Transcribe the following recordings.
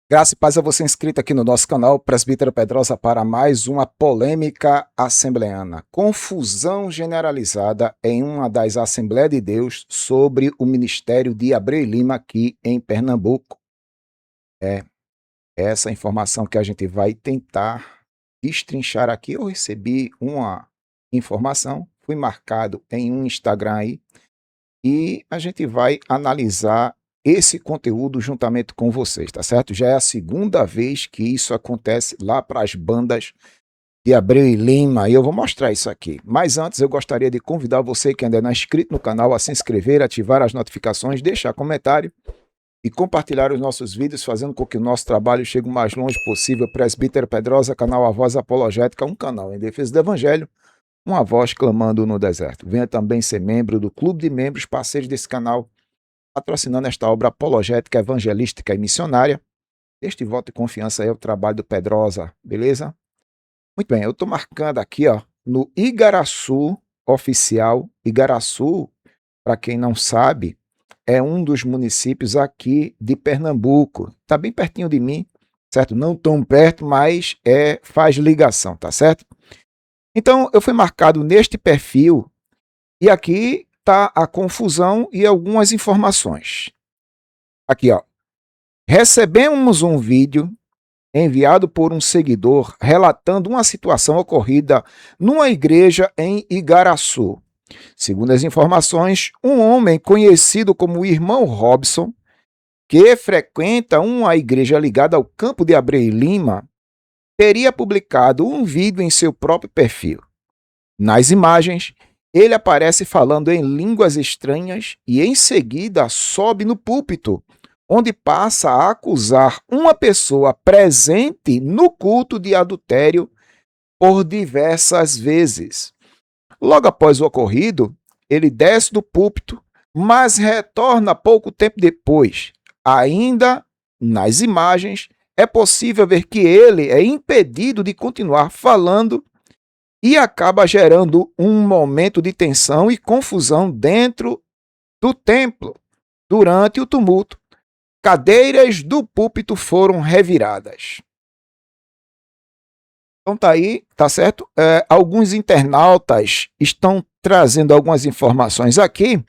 Graça e paz a você inscrito aqui no nosso canal, Presbítero Pedrosa, para mais uma polêmica assembleana. Confusão generalizada em uma das Assembleias de Deus sobre o ministério de Abreu e Lima aqui em Pernambuco. É essa informação que a gente vai tentar destrinchar aqui. Eu recebi uma informação, fui marcado em um Instagram aí, e a gente vai analisar esse conteúdo juntamente com vocês, tá certo? Já é a segunda vez que isso acontece lá para as bandas de Abreu e Lima, e eu vou mostrar isso aqui. Mas antes eu gostaria de convidar você que ainda não é inscrito no canal a se inscrever, ativar as notificações, deixar comentário e compartilhar os nossos vídeos, fazendo com que o nosso trabalho chegue o mais longe possível. Presbítero Pedrosa, canal A Voz Apologética, um canal em defesa do Evangelho, uma voz clamando no deserto. Venha também ser membro do clube de membros, parceiros desse canal, patrocinando esta obra apologética, evangelística e missionária. Este voto de confiança é o trabalho do Pedrosa, beleza? Muito bem, eu estou marcando aqui ó, no Igaraçu oficial. Igaraçu, para quem não sabe, é um dos municípios aqui de Pernambuco. Está bem pertinho de mim, certo? Não tão perto, mas faz ligação, tá certo? Então, eu fui marcado neste perfil e aqui está a confusão e algumas informações. Aqui, ó. Recebemos um vídeo enviado por um seguidor relatando uma situação ocorrida numa igreja em Igaraçu. Segundo as informações, um homem conhecido como Irmão Robson, que frequenta uma igreja ligada ao campo de Abreu e Lima, teria publicado um vídeo em seu próprio perfil. Nas imagens, ele aparece falando em línguas estranhas e, em seguida, sobe no púlpito, onde passa a acusar uma pessoa presente no culto de adultério por diversas vezes. Logo após o ocorrido, ele desce do púlpito, mas retorna pouco tempo depois. Ainda nas imagens, é possível ver que ele é impedido de continuar falando e acaba gerando um momento de tensão e confusão dentro do templo. Durante o tumulto, cadeiras do púlpito foram reviradas. Então tá aí, tá certo? Alguns internautas estão trazendo algumas informações aqui.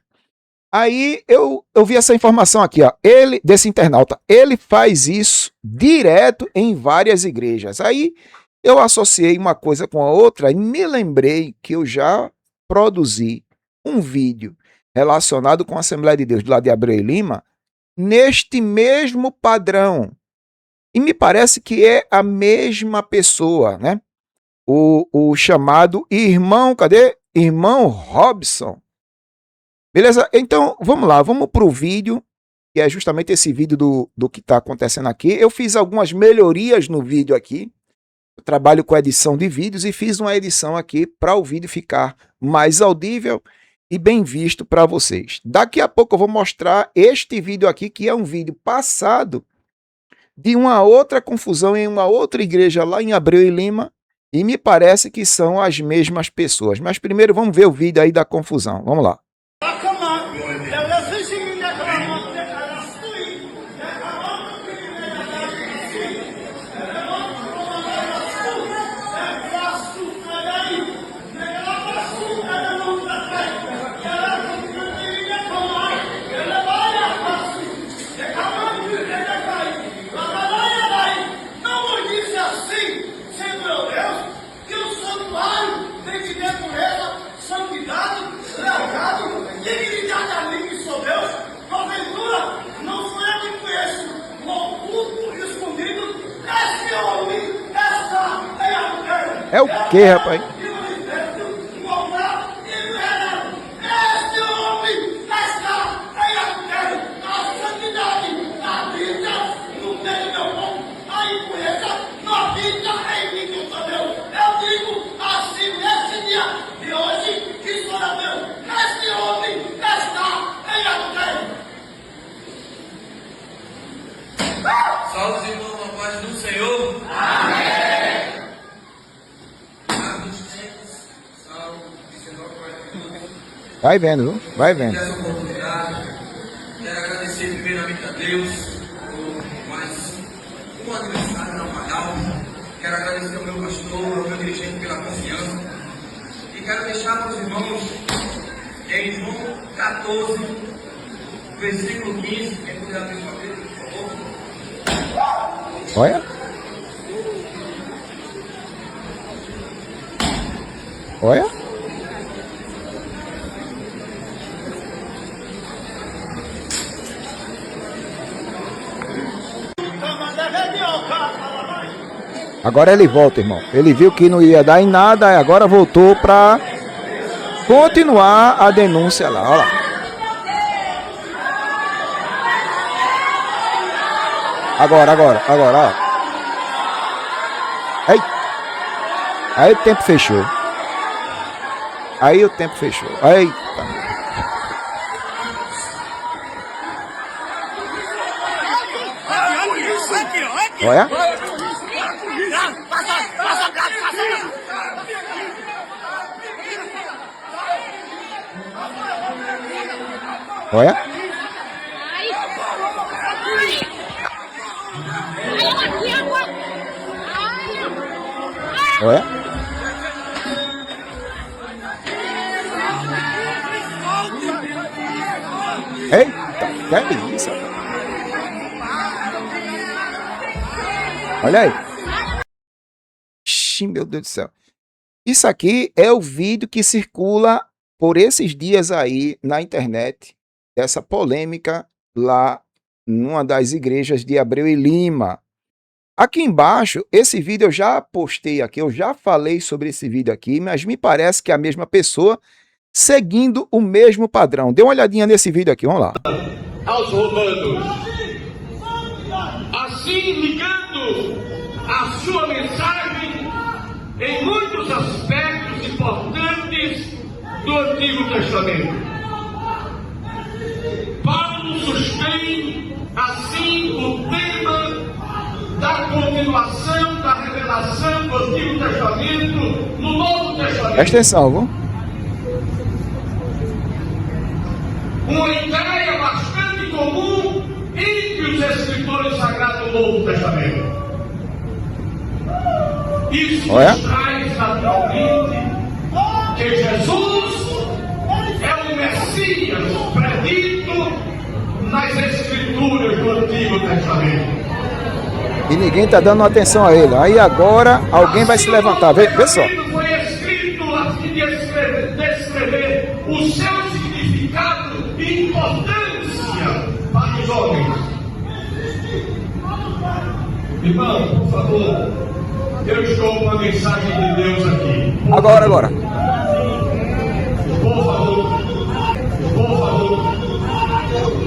Aí eu vi essa informação aqui, ó, desse internauta. Ele faz isso direto em várias igrejas. Aí eu associei uma coisa com a outra e me lembrei que eu já produzi um vídeo relacionado com a Assembleia de Deus do lado de Abreu e Lima, neste mesmo padrão. E me parece que é a mesma pessoa, né? O chamado irmão, cadê? Irmão Robson. Beleza? Então, vamos lá, vamos para o vídeo, que é justamente esse vídeo do que está acontecendo aqui. Eu fiz algumas melhorias no vídeo aqui. Eu trabalho com edição de vídeos e fiz uma edição aqui para o vídeo ficar mais audível e bem visto para vocês. Daqui a pouco eu vou mostrar este vídeo aqui, que é um vídeo passado de uma outra confusão em uma outra igreja lá em Abreu e Lima, e me parece que são as mesmas pessoas. Mas primeiro vamos ver o vídeo aí da confusão. Vamos lá. É o que, rapaz? Salve, irmão, a paz paz do Senhor. Vai vendo, viu? Vai vendo. Essa oportunidade, quero agradecer primeiramente a Deus por mais um aniversário na Natal. Quero agradecer ao meu pastor, ao meu dirigente pela confiança. E quero deixar para os irmãos em João 14, versículo 15. Quem puder abrir sua Bíblia, por favor. Olha. Olha. Agora ele volta, irmão. Ele viu que não ia dar em nada, e agora voltou para continuar a denúncia lá. Olha lá. Agora, ó. Aí o tempo fechou. Eita. Olha. Olha. Olha. Eita, que isso? Olha aí. Ixi, meu Deus do céu. Isso aqui é o vídeo que circula por esses dias aí na internet, essa polêmica lá numa das igrejas de Abreu e Lima. Aqui embaixo, esse vídeo eu já postei aqui, eu já falei sobre esse vídeo aqui, mas me parece que é a mesma pessoa seguindo o mesmo padrão. Dê uma olhadinha nesse vídeo aqui, vamos lá. Aos romanos, assim ligando a sua mensagem em muitos aspectos importantes do Antigo Testamento. Paulo sustém assim o tema da continuação da revelação do Antigo Testamento no Novo Testamento. Presta atenção, viu? Uma ideia bastante comum entre os escritores sagrados do Novo Testamento. Isso nos traz naturalmente que Jesus é o Messias predito nas Escrituras do Antigo Testamento. E ninguém está dando atenção a ele. Aí agora alguém vai se levantar. Vê só. Foi escrito a fim de descrever o seu significado e importância para os homens. Irmão, por favor, eu estou com uma mensagem de Deus aqui. Agora. Por favor,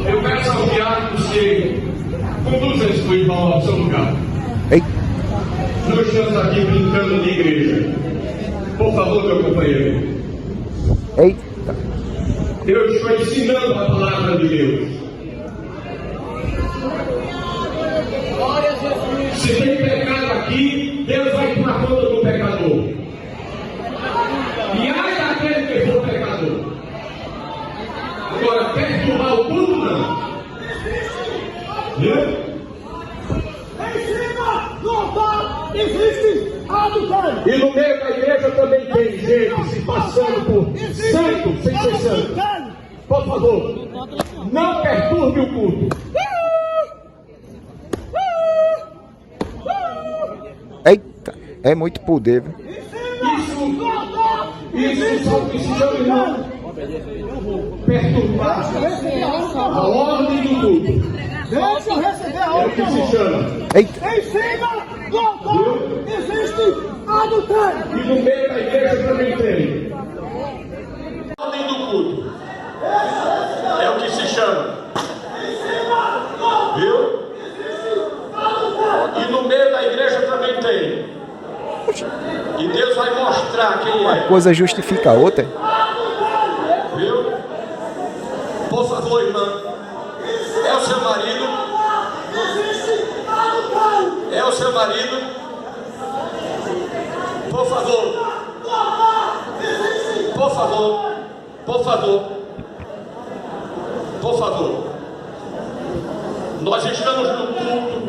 eu peço ao diácono que conduza esse irmão ao seu lugar. Ei. Nós estamos aqui brincando de igreja. Por favor, meu companheiro. Eita. Eu estou ensinando a palavra de Deus. Se tem pecado aqui, Deus vai tomar conta do pecador. E ai daquele que for pecador. Agora, perturbar o culto, não. Viu? Em cima do altar existe adultério. E no meio da igreja também tem gente se passando por santo sem ser santo. Por favor, não perturbe o culto. Eita. É muito poder, viu? Isso só que se chama perturbar a ordem do culto. Deixa eu receber a É o que se chama. Eita. Em cima do altar existe adultério. E no meio da igreja também tem. Ordem do culto. É o que se chama. Viu? E no meio da igreja também tem. E Deus vai mostrar quem Uma é. coisa justifica a outra. Viu? Por favor, irmã. É o seu marido? É o seu marido? Por favor. Por favor. Por favor. Por favor. Nós estamos no culto.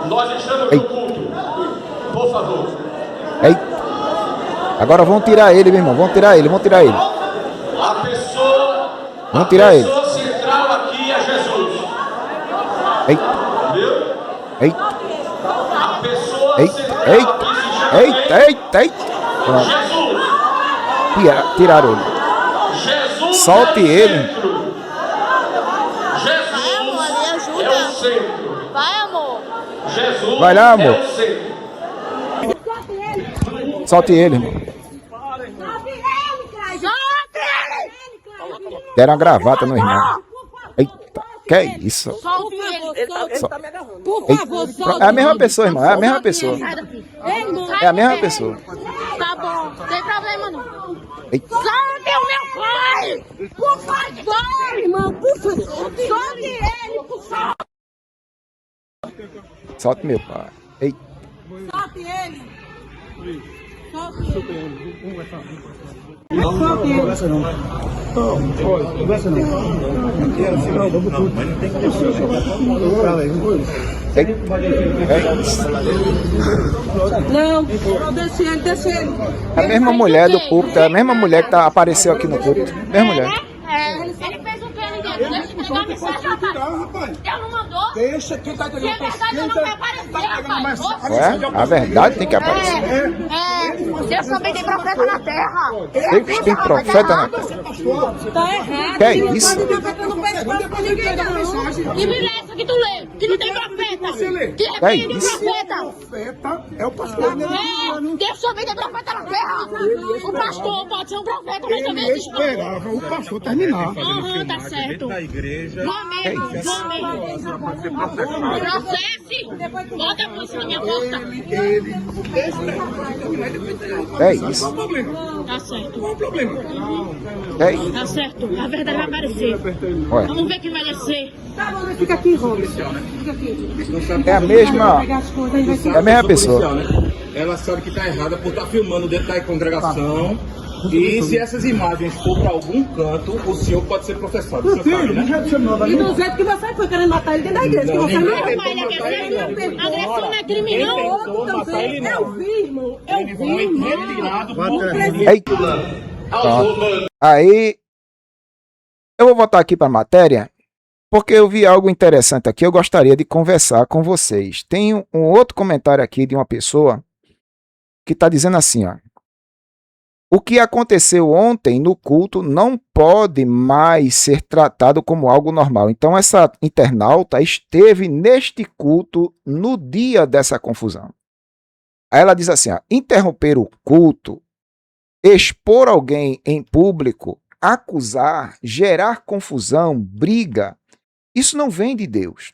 Nós estamos no culto. Por favor. Ei. Agora vão tirar ele, meu irmão. Vão tirar ele. A Vamos tirar ele. pessoa central aqui é Jesus. Ei. Viu? Ei. A pessoa Ei. central Ei. aqui se chama Ei. Pronto. Jesus. Tiraram ele. Jesus Solte é o ele. centro. Jesus é o centro. Vai, amor. Jesus Vai lá, amor. é o centro. Solte ele, irmão. Deram uma gravata no irmão. Eita, que é isso? Solte ele. Por favor, solte. É a mesma pessoa, irmão. É a mesma pessoa. É a mesma pessoa. Tá bom, não tem problema não. Eita. Solte o meu pai! Por favor, irmão, por favor. Solte ele, por favor. Solte meu pai. Eita. Solte ele. Solte ele. Não, desce ele. É a mesma mulher do púlpito. É a mesma mulher que apareceu aqui no púlpito. Mesma mulher. Ele fez o que ali dentro? Deixa eu pegar a mensagem, rapaz. Deus não mandou? Deixa quem tá Se é verdade, eu não quero aparecer, rapaz. É? A verdade tem que aparecer. Deus também tem profeta na terra. Deus tem profeta na terra. Tá errado. Que é isso? Que Bíblia é essa que tu lê? Que não tem profeta. Que É é de isso? profeta. É o pastor. Deus também tem profeta na terra. O pastor pode ser um profeta, mas também existe profeta. Esperava o pastor terminar. Aham, tá certo. Vou processe. Bota a polícia na minha porta. É isso. Tá certo. É isso. Tá certo. A verdade vai aparecer. Olha, Vamos ver quem vai descer. Fica aqui, Robson. Fica aqui. é a mesma. Pegar as coisas, aí vai É a ficar. mesma pessoa. Ela sabe que está errada por estar filmando dentro da congregação. E se essas imagens for para algum canto, o senhor pode ser processado. Você sabe, né? E do jeito que você foi querendo matar ele dentro da igreja. Que você não Pai, ele é agressão. Agressão não é crime, não. outro também. Eu vi, irmão. Eu Ele vi, foi irmão. retirado por Eita. Pronto. Aí, eu vou voltar aqui para a matéria, porque eu vi algo interessante aqui. Eu gostaria de conversar com vocês. Tem um outro comentário aqui de uma pessoa que está dizendo assim, ó. O que aconteceu ontem no culto não pode mais ser tratado como algo normal. Então, essa internauta esteve neste culto no dia dessa confusão. Aí ela diz assim, ó, interromper o culto, expor alguém em público, acusar, gerar confusão, briga, isso não vem de Deus.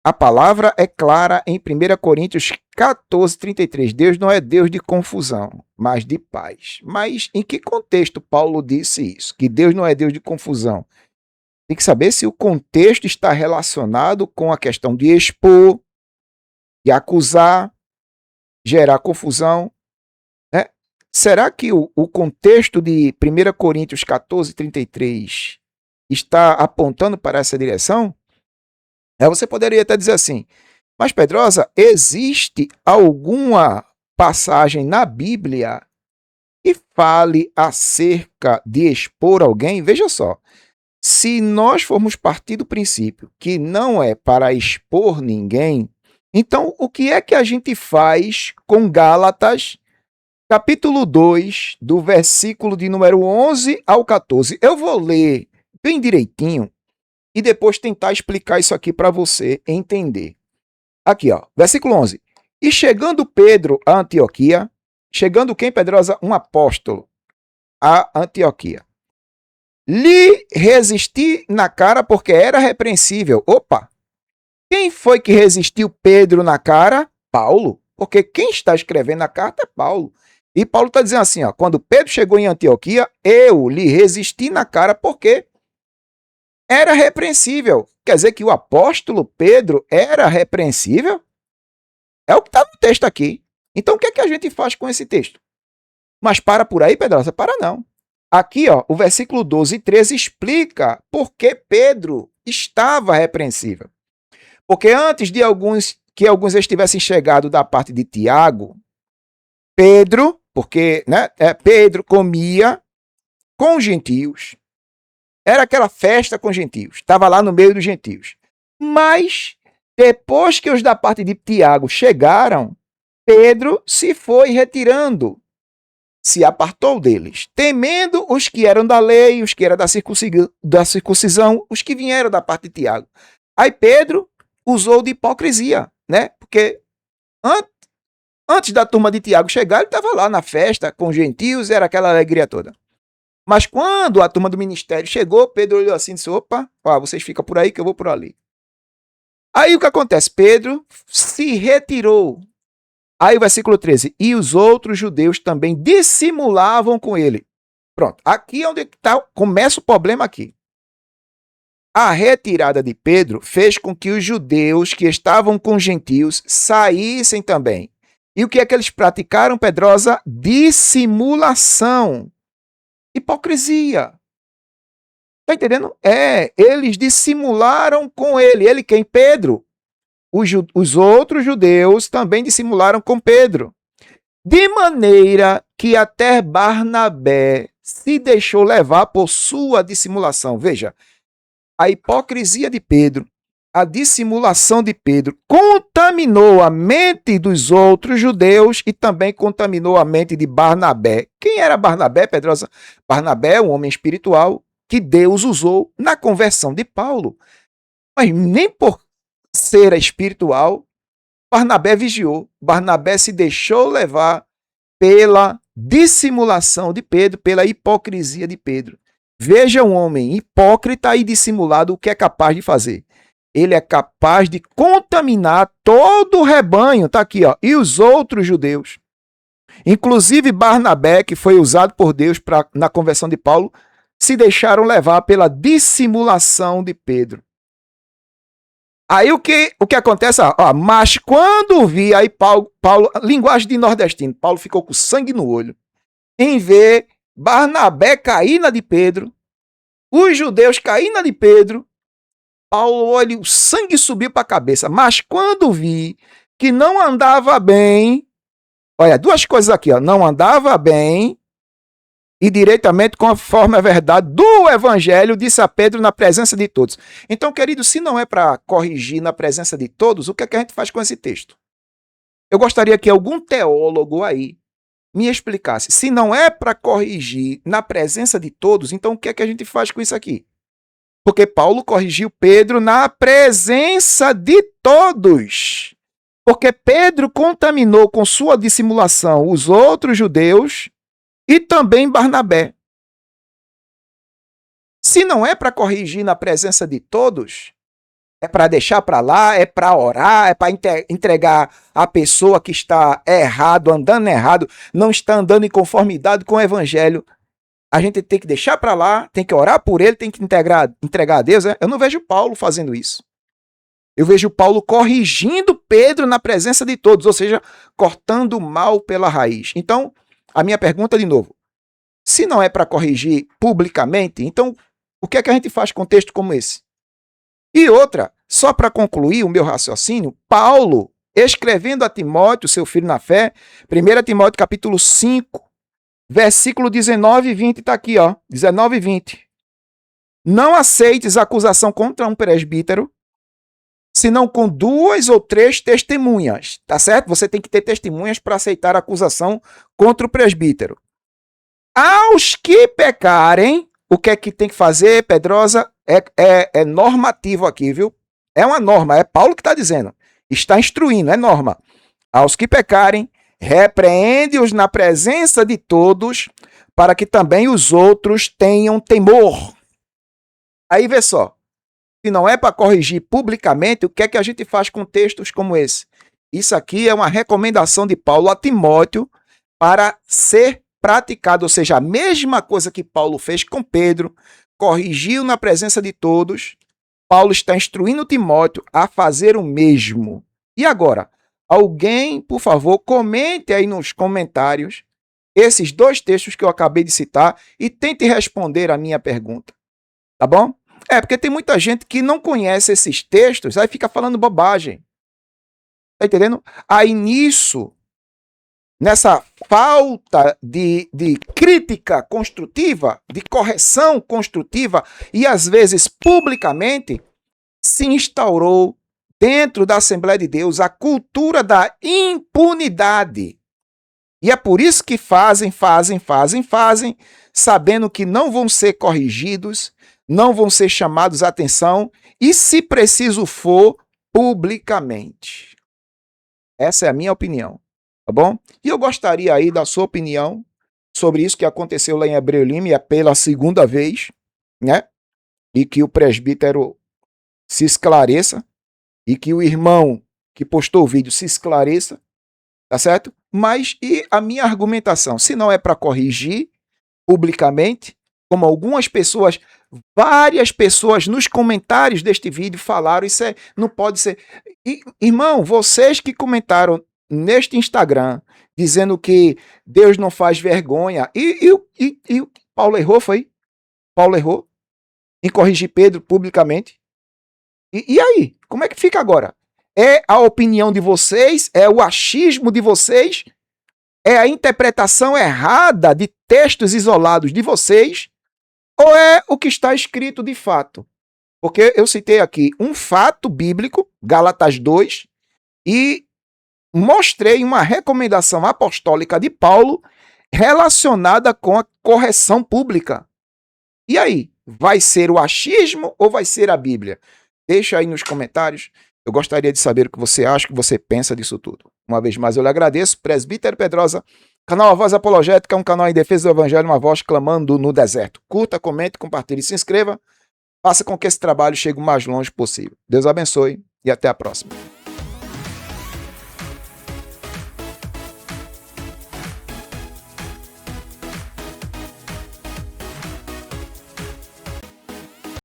A palavra é clara em 1 Coríntios 14:33. Deus não é Deus de confusão, mas de paz. Mas em que contexto Paulo disse isso? Que Deus não é Deus de confusão. Tem que saber se o contexto está relacionado com a questão de expor, de acusar, gerar confusão. Né? Será que o contexto de 1 Coríntios 14:33 está apontando para essa direção? Aí você poderia até dizer assim, mas Pedrosa, existe alguma passagem na Bíblia que fale acerca de expor alguém? Veja só, se nós formos partir do princípio que não é para expor ninguém, então o que é que a gente faz com Gálatas, capítulo 2, do versículo de número 11 ao 14? Eu vou ler bem direitinho e depois tentar explicar isso aqui para você entender. Aqui, ó, versículo 11. E chegando Pedro a Antioquia, chegando quem, Pedrosa? Um apóstolo a Antioquia. Lhe resisti na cara porque era repreensível. Opa! Quem foi que resistiu Pedro na cara? Paulo. Porque quem está escrevendo a carta é Paulo. E Paulo está dizendo assim, ó, quando Pedro chegou em Antioquia, eu lhe resisti na cara porque era repreensível. quer dizer que o apóstolo Pedro era repreensível? É o que está no texto aqui. Então o que é que a gente faz com esse texto? Mas para por aí, Pedrosa? Para não. Aqui, ó, o versículo 12 e 13 explica por que Pedro estava repreensível. Porque antes de alguns estivessem chegado da parte de Tiago, Pedro, porque Pedro comia com os gentios. Era aquela festa com gentios. Estava lá no meio dos gentios. Mas, depois que os da parte de Tiago chegaram, Pedro se foi retirando, se apartou deles, temendo os que eram da lei, os que eram da circuncisão, os que vieram da parte de Tiago. Aí Pedro usou de hipocrisia, né? Porque antes da turma de Tiago chegar, ele estava lá na festa com os gentios, era aquela alegria toda. Mas quando a turma do ministério chegou, Pedro olhou assim e disse, opa, vocês ficam por aí que eu vou por ali. Aí o que acontece? Pedro se retirou. Aí o versículo 13, e os outros judeus também dissimulavam com ele. Pronto, aqui é onde começa o problema aqui. A retirada de Pedro fez com que os judeus que estavam com os gentios saíssem também. E o que é que eles praticaram, Pedrosa? Dissimulação. Hipocrisia. Tá entendendo? Eles dissimularam com ele. Ele quem? Pedro. Os outros judeus também dissimularam com Pedro. De maneira que até Barnabé se deixou levar por sua dissimulação. Veja, a hipocrisia de Pedro, a dissimulação de Pedro contaminou a mente dos outros judeus e também contaminou a mente de Barnabé. Quem era Barnabé, Pedrosa? Barnabé é um homem espiritual que Deus usou na conversão de Paulo. Mas nem por ser espiritual, Barnabé vigiou. Barnabé se deixou levar pela dissimulação de Pedro, pela hipocrisia de Pedro. Veja um homem hipócrita e dissimulado o que é capaz de fazer. Ele é capaz de contaminar todo o rebanho, tá aqui, ó, e os outros judeus. Inclusive Barnabé, que foi usado por Deus na conversão de Paulo, se deixaram levar pela dissimulação de Pedro. Aí o que acontece? Mas quando vi, aí Paulo, linguagem de nordestino, Paulo ficou com sangue no olho, em ver Barnabé cair na de Pedro, os judeus cair na de Pedro, Paulo, olha, o sangue subiu para a cabeça. Mas quando vi que não andava bem, olha, duas coisas aqui, ó, não andava bem e diretamente conforme a verdade do evangelho, disse a Pedro na presença de todos. Então, querido, se não é para corrigir na presença de todos, o que é que a gente faz com esse texto? Eu gostaria que algum teólogo aí me explicasse. Se não é para corrigir na presença de todos, então o que é que a gente faz com isso aqui? Porque Paulo corrigiu Pedro na presença de todos. Porque Pedro contaminou com sua dissimulação os outros judeus e também Barnabé. Se não é para corrigir na presença de todos, é para deixar para lá, é para orar, é para entregar a pessoa que está errado, andando errado, não está andando em conformidade com o evangelho. A gente tem que deixar para lá, tem que orar por ele, tem que entregar a Deus. Eu não vejo Paulo fazendo isso. Eu vejo Paulo corrigindo Pedro na presença de todos, ou seja, cortando o mal pela raiz. Então, a minha pergunta de novo, se não é para corrigir publicamente, então o que é que a gente faz com um texto como esse? E outra, só para concluir o meu raciocínio, Paulo, escrevendo a Timóteo, seu filho na fé, 1 Timóteo capítulo 5, versículo 19 e 20, está aqui, ó, 19 e 20. Não aceites acusação contra um presbítero, senão com 2 ou 3 testemunhas, tá certo? Você tem que ter testemunhas para aceitar a acusação contra o presbítero. Aos que pecarem, o que é que tem que fazer, Pedrosa? É normativo aqui, viu? É uma norma, é Paulo que está dizendo. Está instruindo, é norma. Aos que pecarem, repreende-os na presença de todos, para que também os outros tenham temor. Aí vê só. Se não é para corrigir publicamente, o que é que a gente faz com textos como esse? Isso aqui é uma recomendação de Paulo a Timóteo para ser praticado, ou seja, a mesma coisa que Paulo fez com Pedro, corrigiu na presença de todos, Paulo está instruindo Timóteo a fazer o mesmo. E agora, alguém, por favor, comente aí nos comentários esses 2 textos que eu acabei de citar e tente responder a minha pergunta. Tá bom? Porque tem muita gente que não conhece esses textos, aí fica falando bobagem. Tá entendendo? Aí nessa falta de crítica construtiva, de correção construtiva, e às vezes publicamente, se instaurou dentro da Assembleia de Deus a cultura da impunidade. E é por isso que fazem, sabendo que não vão ser corrigidos, não vão ser chamados à atenção, e se preciso for, publicamente. Essa é a minha opinião, tá bom? E eu gostaria aí da sua opinião sobre isso que aconteceu lá em Hebreu Lima, e é pela 2ª vez, né? E que o presbítero se esclareça, e que o irmão que postou o vídeo se esclareça, tá certo? Mas e a minha argumentação? Se não é para corrigir publicamente, como algumas pessoas, várias pessoas nos comentários deste vídeo falaram, isso não pode ser. Irmão, vocês que comentaram neste Instagram, dizendo que Deus não faz vergonha, e Paulo errou, foi? Paulo errou em corrigir Pedro publicamente. E aí? Como é que fica agora? É a opinião de vocês? É o achismo de vocês? É a interpretação errada de textos isolados de vocês? Ou é o que está escrito de fato? Porque eu citei aqui um fato bíblico, Gálatas 2, e mostrei uma recomendação apostólica de Paulo relacionada com a correção pública. E aí? Vai ser o achismo ou vai ser a Bíblia? Deixa aí nos comentários. Eu gostaria de saber o que você acha, o que você pensa disso tudo. Uma vez mais eu lhe agradeço. Presbítero Pedrosa, canal A Voz Apologética, um canal em defesa do Evangelho, uma voz clamando no deserto. Curta, comente, compartilhe e se inscreva. Faça com que esse trabalho chegue o mais longe possível. Deus abençoe e até a próxima.